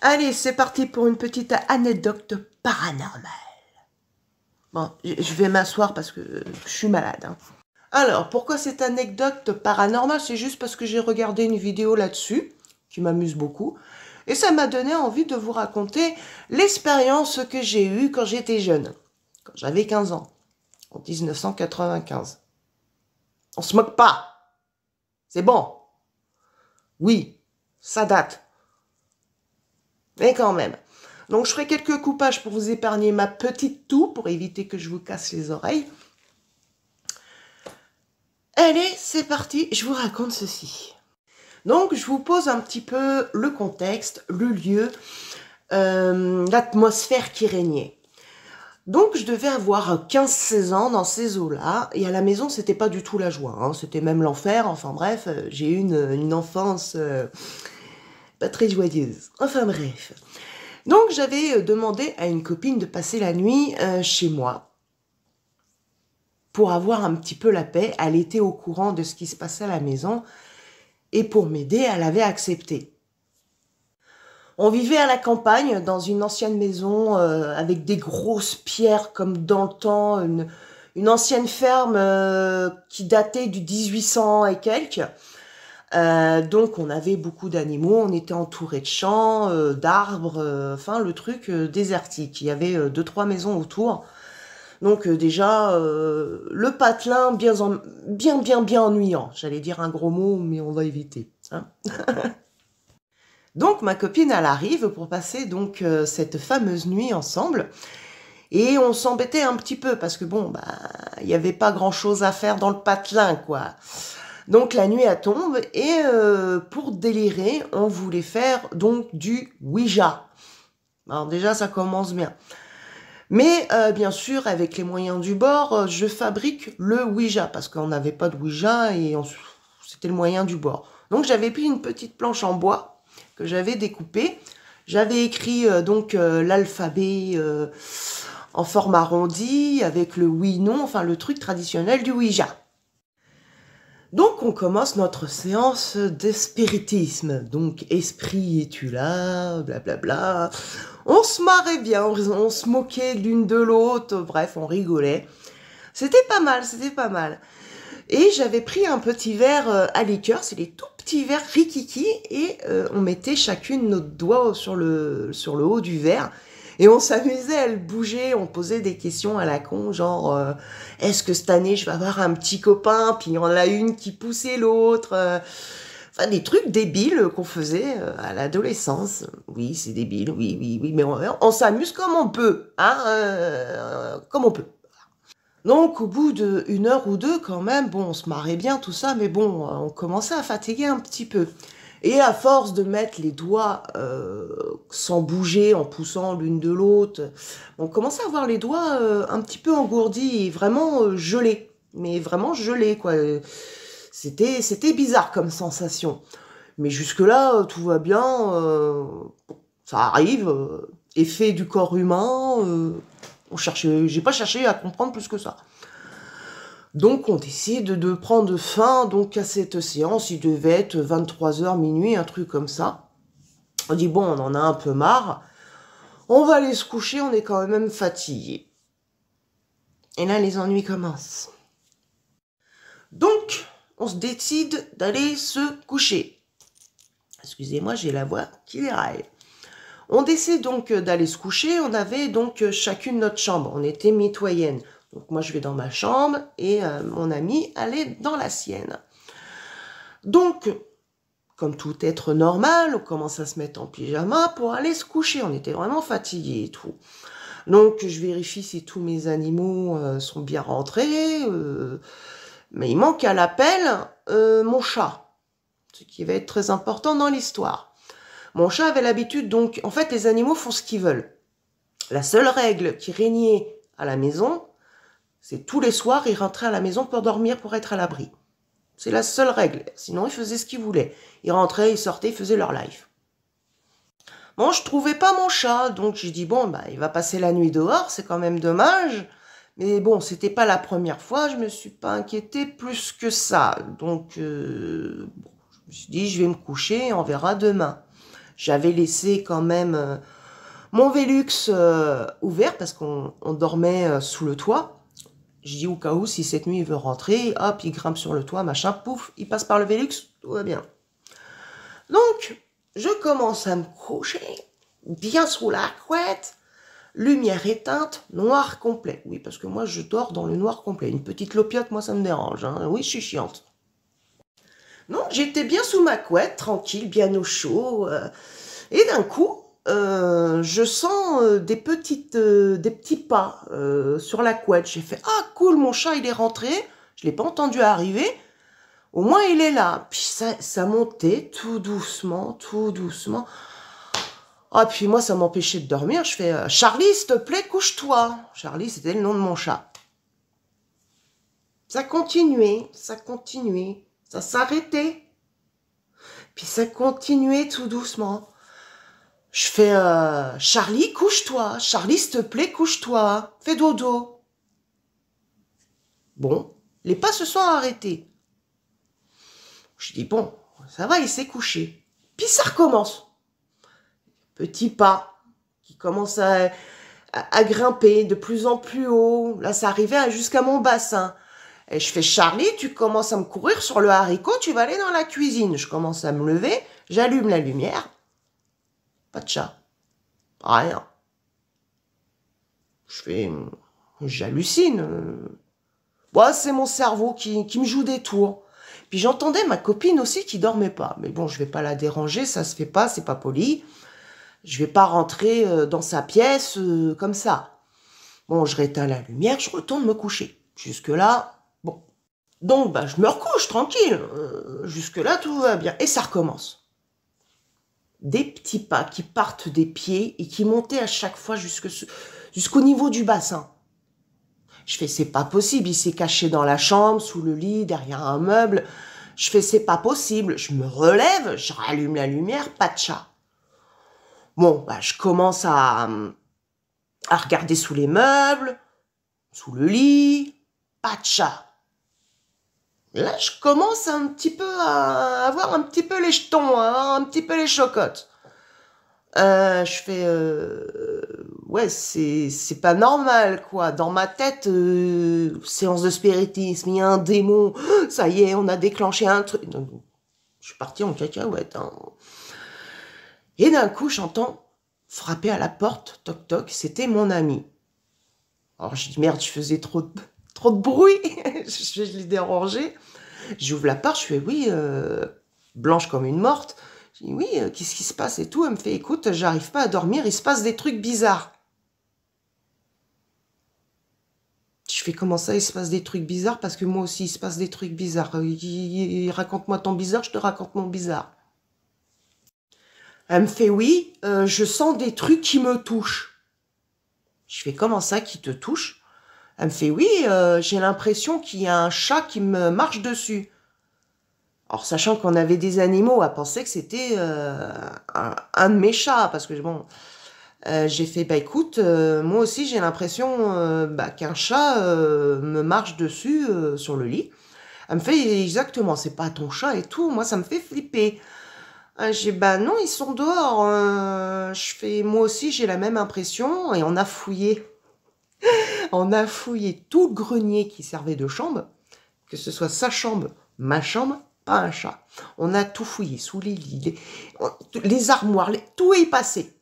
Allez, c'est parti pour une petite anecdote paranormale. Bon, je vais m'asseoir parce que je suis malade. Hein. Alors, pourquoi cette anecdote paranormale? C'est juste parce que j'ai regardé une vidéo là-dessus, qui m'amuse beaucoup, et ça m'a donné envie de vous raconter l'expérience que j'ai eue quand j'étais jeune, quand j'avais 15 ans, en 1995. On se moque pas, c'est bon. Oui, ça date. Mais quand même. Donc, je ferai quelques coupages pour vous épargner ma petite toux, pour éviter que je vous casse les oreilles. Allez, c'est parti, je vous raconte ceci. Donc, je vous pose un petit peu le contexte, le lieu, l'atmosphère qui régnait. Donc, je devais avoir 15-16 ans dans ces eaux-là, et à la maison, c'était pas du tout la joie, hein, c'était même l'enfer, enfin bref, j'ai eu une enfance pas très joyeuse. Enfin bref. Donc, j'avais demandé à une copine de passer la nuit chez moi pour avoir un petit peu la paix. Elle était au courant de ce qui se passait à la maison et pour m'aider, elle avait accepté. On vivait à la campagne, dans une ancienne maison avec des grosses pierres comme dans le temps, une ancienne ferme qui datait du 1800 et quelques. Donc on avait beaucoup d'animaux, on était entouré de champs, d'arbres, enfin le truc désertique. Il y avait 2-3 maisons autour. Donc déjà, le patelin bien ennuyant. J'allais dire un gros mot, mais on va éviter. Hein. Donc ma copine, elle arrive pour passer donc cette fameuse nuit ensemble. Et on s'embêtait un petit peu parce que bon, bah, il n'y avait pas grand-chose à faire dans le patelin, quoi. Donc la nuit elle tombe et pour délirer, on voulait faire donc du Ouija. Alors déjà ça commence bien. Mais bien sûr avec les moyens du bord, je fabrique le Ouija parce qu'on n'avait pas de Ouija et c'était le moyen du bord. Donc j'avais pris une petite planche en bois que j'avais découpée. J'avais écrit donc l'alphabet en forme arrondi avec le oui-non, enfin le truc traditionnel du Ouija. Donc on commence notre séance de spiritisme. Donc esprit es-tu là, blablabla. On se marrait bien, on se moquait l'une de l'autre, bref, on rigolait. C'était pas mal, c'était pas mal. Et j'avais pris un petit verre à liqueur, c'est les tout petits verres rikiki, et on mettait chacune notre doigt sur le haut du verre. Et on s'amusait à le bouger, on posait des questions à la con, genre est-ce que cette année je vais avoir un petit copain, puis il y en a une qui poussait l'autre, enfin des trucs débiles qu'on faisait à l'adolescence. Oui, c'est débile, oui, mais on s'amuse comme on peut, hein, comme on peut. Donc au bout d'une heure ou deux quand même, bon, on se marrait bien tout ça, mais bon, on commençait à fatiguer un petit peu. Et à force de mettre les doigts sans bouger, en poussant l'une de l'autre, on commençait à avoir les doigts un petit peu engourdis et vraiment gelés. Mais vraiment gelés, quoi. C'était bizarre comme sensation. Mais jusque-là, tout va bien. Ça arrive. Effet du corps humain. J'ai pas cherché à comprendre plus que ça. Donc on décide de prendre fin donc à cette séance, il devait être 23h minuit, un truc comme ça. On dit bon, on en a un peu marre, on va aller se coucher, on est quand même fatigué. Et là les ennuis commencent. Donc on se décide d'aller se coucher. Excusez-moi, j'ai la voix qui déraille. On décide donc d'aller se coucher, on avait donc chacune notre chambre, on était mitoyennes. Donc moi je vais dans ma chambre et mon amie elle est dans la sienne. Donc, comme tout être normal, on commence à se mettre en pyjama pour aller se coucher. On était vraiment fatigués et tout. Donc je vérifie si tous mes animaux sont bien rentrés. Mais il manque à l'appel mon chat. Ce qui va être très important dans l'histoire. Mon chat avait l'habitude, donc en fait les animaux font ce qu'ils veulent. La seule règle qui régnait à la maison, c'est tous les soirs, ils rentraient à la maison pour dormir, pour être à l'abri. C'est la seule règle. Sinon, ils faisaient ce qu'ils voulaient. Ils rentraient, ils sortaient, ils faisaient leur life. Bon, je trouvais pas mon chat, donc j'ai dit, bon, bah, il va passer la nuit dehors, c'est quand même dommage. Mais bon, c'était pas la première fois, je me suis pas inquiétée plus que ça. Donc, bon, je me suis dit, je vais me coucher, on verra demain. J'avais laissé quand même mon Velux ouvert parce qu'on dormait sous le toit. Je dis au cas où, si cette nuit il veut rentrer, hop, il grimpe sur le toit, machin, pouf, il passe par le Velux, tout va bien. Donc, je commence à me coucher, bien sous la couette, lumière éteinte, noir complet. Oui, parce que moi, je dors dans le noir complet. Une petite lopiote, moi, ça me dérange. Hein. Oui, je suis chiante. Non, j'étais bien sous ma couette, tranquille, bien au chaud. Et d'un coup, je sens des petits pas sur la couette. J'ai fait, ah cool, mon chat, il est rentré. Je ne l'ai pas entendu arriver. Au moins, il est là. Puis ça montait tout doucement, tout doucement. Ah, puis moi, ça m'empêchait de dormir. Je fais, Charlie, s'il te plaît, couche-toi. Charlie, c'était le nom de mon chat. Ça continuait, ça continuait. Ça s'arrêtait. Puis ça continuait tout doucement. Je fais, Charlie, couche-toi. Charlie, s'il te plaît, couche-toi. Fais dodo. Bon, les pas se sont arrêtés. Je dis, bon, ça va, il s'est couché. Puis ça recommence. Petit pas qui commence à grimper de plus en plus haut. Là, ça arrivait jusqu'à mon bassin. Et je fais, Charlie, tu commences à me courir sur le haricot, tu vas aller dans la cuisine. Je commence à me lever, j'allume la lumière. Pas de chat. Rien. J'hallucine. Bon, c'est mon cerveau qui me joue des tours. Puis j'entendais ma copine aussi qui dormait pas. Mais bon, je vais pas la déranger, ça se fait pas, c'est pas poli. Je vais pas rentrer dans sa pièce comme ça. Bon, je réteins la lumière, je retourne me coucher. Jusque-là, bon. Donc, bah, je me recouche tranquille. Jusque-là, tout va bien. Et ça recommence. Des petits pas qui partent des pieds et qui montaient à chaque fois jusqu'au niveau du bassin. Je fais, c'est pas possible, il s'est caché dans la chambre, sous le lit, derrière un meuble. Je fais, c'est pas possible. Je me relève, je rallume la lumière, pas de chat. Bon, bah, je commence à regarder sous les meubles, sous le lit, pas de chat. Là, je commence un petit peu à avoir un petit peu les jetons, hein, un petit peu les chocottes. Je fais, ouais, c'est pas normal, quoi. Dans ma tête, séance de spiritisme, il y a un démon, ça y est, on a déclenché un truc. Donc, je suis partie en cacahuète. Hein. Et d'un coup, j'entends frapper à la porte, toc toc, c'était mon ami. Alors, je dis, merde, je faisais trop de bruit, je l'ai dérangé. J'ouvre la porte, je fais, oui, blanche comme une morte. Je dis, oui, qu'est-ce qui se passe et tout. Elle me fait, écoute, j'arrive pas à dormir, il se passe des trucs bizarres. Je fais, comment ça, il se passe des trucs bizarres? Parce que moi aussi, il se passe des trucs bizarres. Raconte-moi ton bizarre, je te raconte mon bizarre. Elle me fait, oui, je sens des trucs qui me touchent. Je fais, comment ça, qui te touche? Elle me fait, oui, j'ai l'impression qu'il y a un chat qui me marche dessus. Alors, sachant qu'on avait des animaux, elle pensait que c'était un de mes chats, parce que bon, j'ai fait, bah écoute, moi aussi j'ai l'impression qu'un chat me marche dessus sur le lit. Elle me fait, exactement, c'est pas ton chat et tout, moi ça me fait flipper. J'ai, bah non, ils sont dehors. Je fais, moi aussi j'ai la même impression, et on a fouillé. On a fouillé tout le grenier qui servait de chambre, que ce soit sa chambre, ma chambre, pas un chat. On a tout fouillé, sous les lits, les armoires, tout est passé.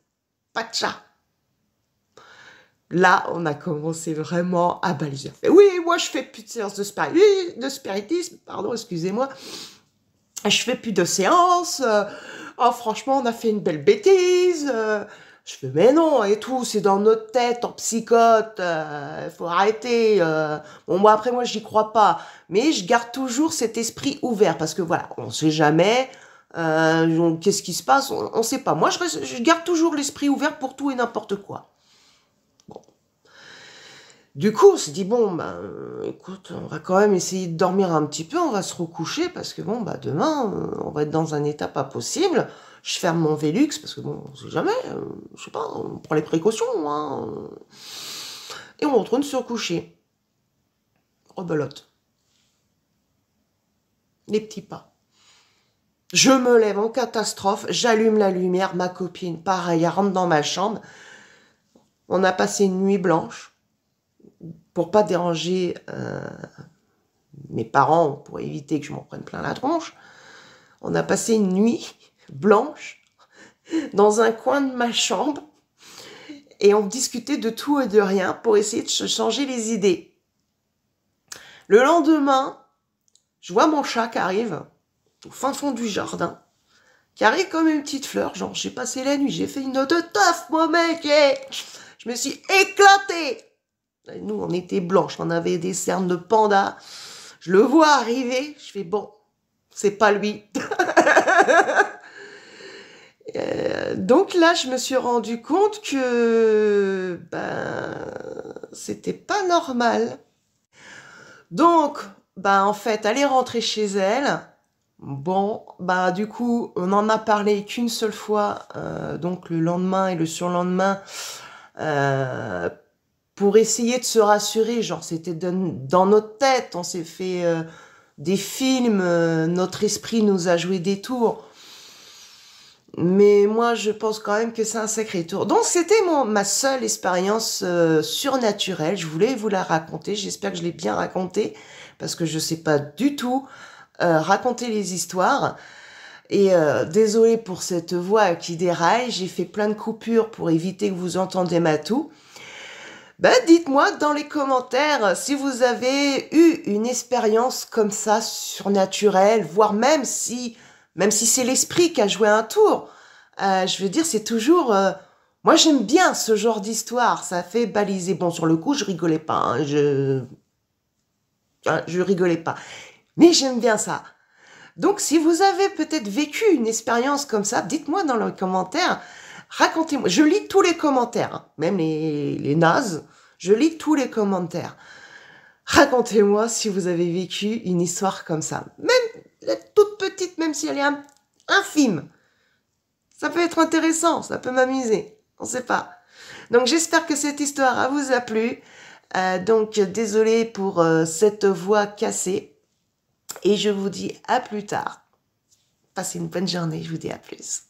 Pas de chat. Là, on a commencé vraiment à baliser. Oui, moi, je fais plus de séances de spiritisme, pardon, excusez-moi. Je fais plus de séances. Oh, franchement, on a fait une belle bêtise. Je fais, mais non, et tout, c'est dans notre tête, en psychote, faut arrêter. Bon, moi, après, moi, j'y crois pas. Mais je garde toujours cet esprit ouvert, parce que voilà, on sait jamais, qu'est-ce qui se passe, on sait pas. Moi, je garde toujours l'esprit ouvert pour tout et n'importe quoi. Bon. Du coup, on s'est dit, bon, ben, écoute, on va quand même essayer de dormir un petit peu, on va se recoucher, parce que bon, bah, demain, on va être dans un état pas possible. Je ferme mon Velux, parce que bon, on sait jamais, je sais pas, on prend les précautions, hein. Et on retourne se recoucher. Rebelote. Les petits pas. Je me lève en catastrophe, j'allume la lumière, ma copine, pareil, elle rentre dans ma chambre. On a passé une nuit blanche pour pas déranger mes parents, pour éviter que je m'en prenne plein la tronche. On a passé une nuit blanche dans un coin de ma chambre et on discutait de tout et de rien pour essayer de se changer les idées. Le lendemain, je vois mon chat qui arrive au fin fond du jardin, qui arrive comme une petite fleur, genre j'ai passé la nuit, j'ai fait une de teuf, mon mec, et je me suis éclatée. Et nous, on était blanches, on avait des cernes de panda. Je le vois arriver, je fais bon, c'est pas lui. Donc là, je me suis rendu compte que c'était pas normal. Donc, en fait, elle est rentrée chez elle. Bon, du coup, on n'en a parlé qu'une seule fois, donc le lendemain et le surlendemain, pour essayer de se rassurer. Genre, c'était dans notre tête, on s'est fait des films, notre esprit nous a joué des tours. Mais moi, je pense quand même que c'est un sacré tour. Donc, c'était ma seule expérience surnaturelle. Je voulais vous la raconter. J'espère que je l'ai bien racontée, parce que je sais pas du tout raconter les histoires. Et désolée pour cette voix qui déraille. J'ai fait plein de coupures pour éviter que vous entendiez ma toux. Dites-moi dans les commentaires si vous avez eu une expérience comme ça, surnaturelle, voire même si c'est l'esprit qui a joué un tour. Je veux dire, c'est toujours... moi, j'aime bien ce genre d'histoire. Ça fait baliser. Bon, sur le coup, je rigolais pas. Hein, je rigolais pas. Mais j'aime bien ça. Donc, si vous avez peut-être vécu une expérience comme ça, dites-moi dans les commentaires. Racontez-moi. Je lis tous les commentaires, hein, même les nazes. Je lis tous les commentaires. Racontez-moi si vous avez vécu une histoire comme ça. Même la toute petite, même si elle est infime. Ça peut être intéressant, ça peut m'amuser. On ne sait pas. Donc j'espère que cette histoire vous a plu. Donc désolée pour cette voix cassée. Et je vous dis à plus tard. Passez une bonne journée, je vous dis à plus.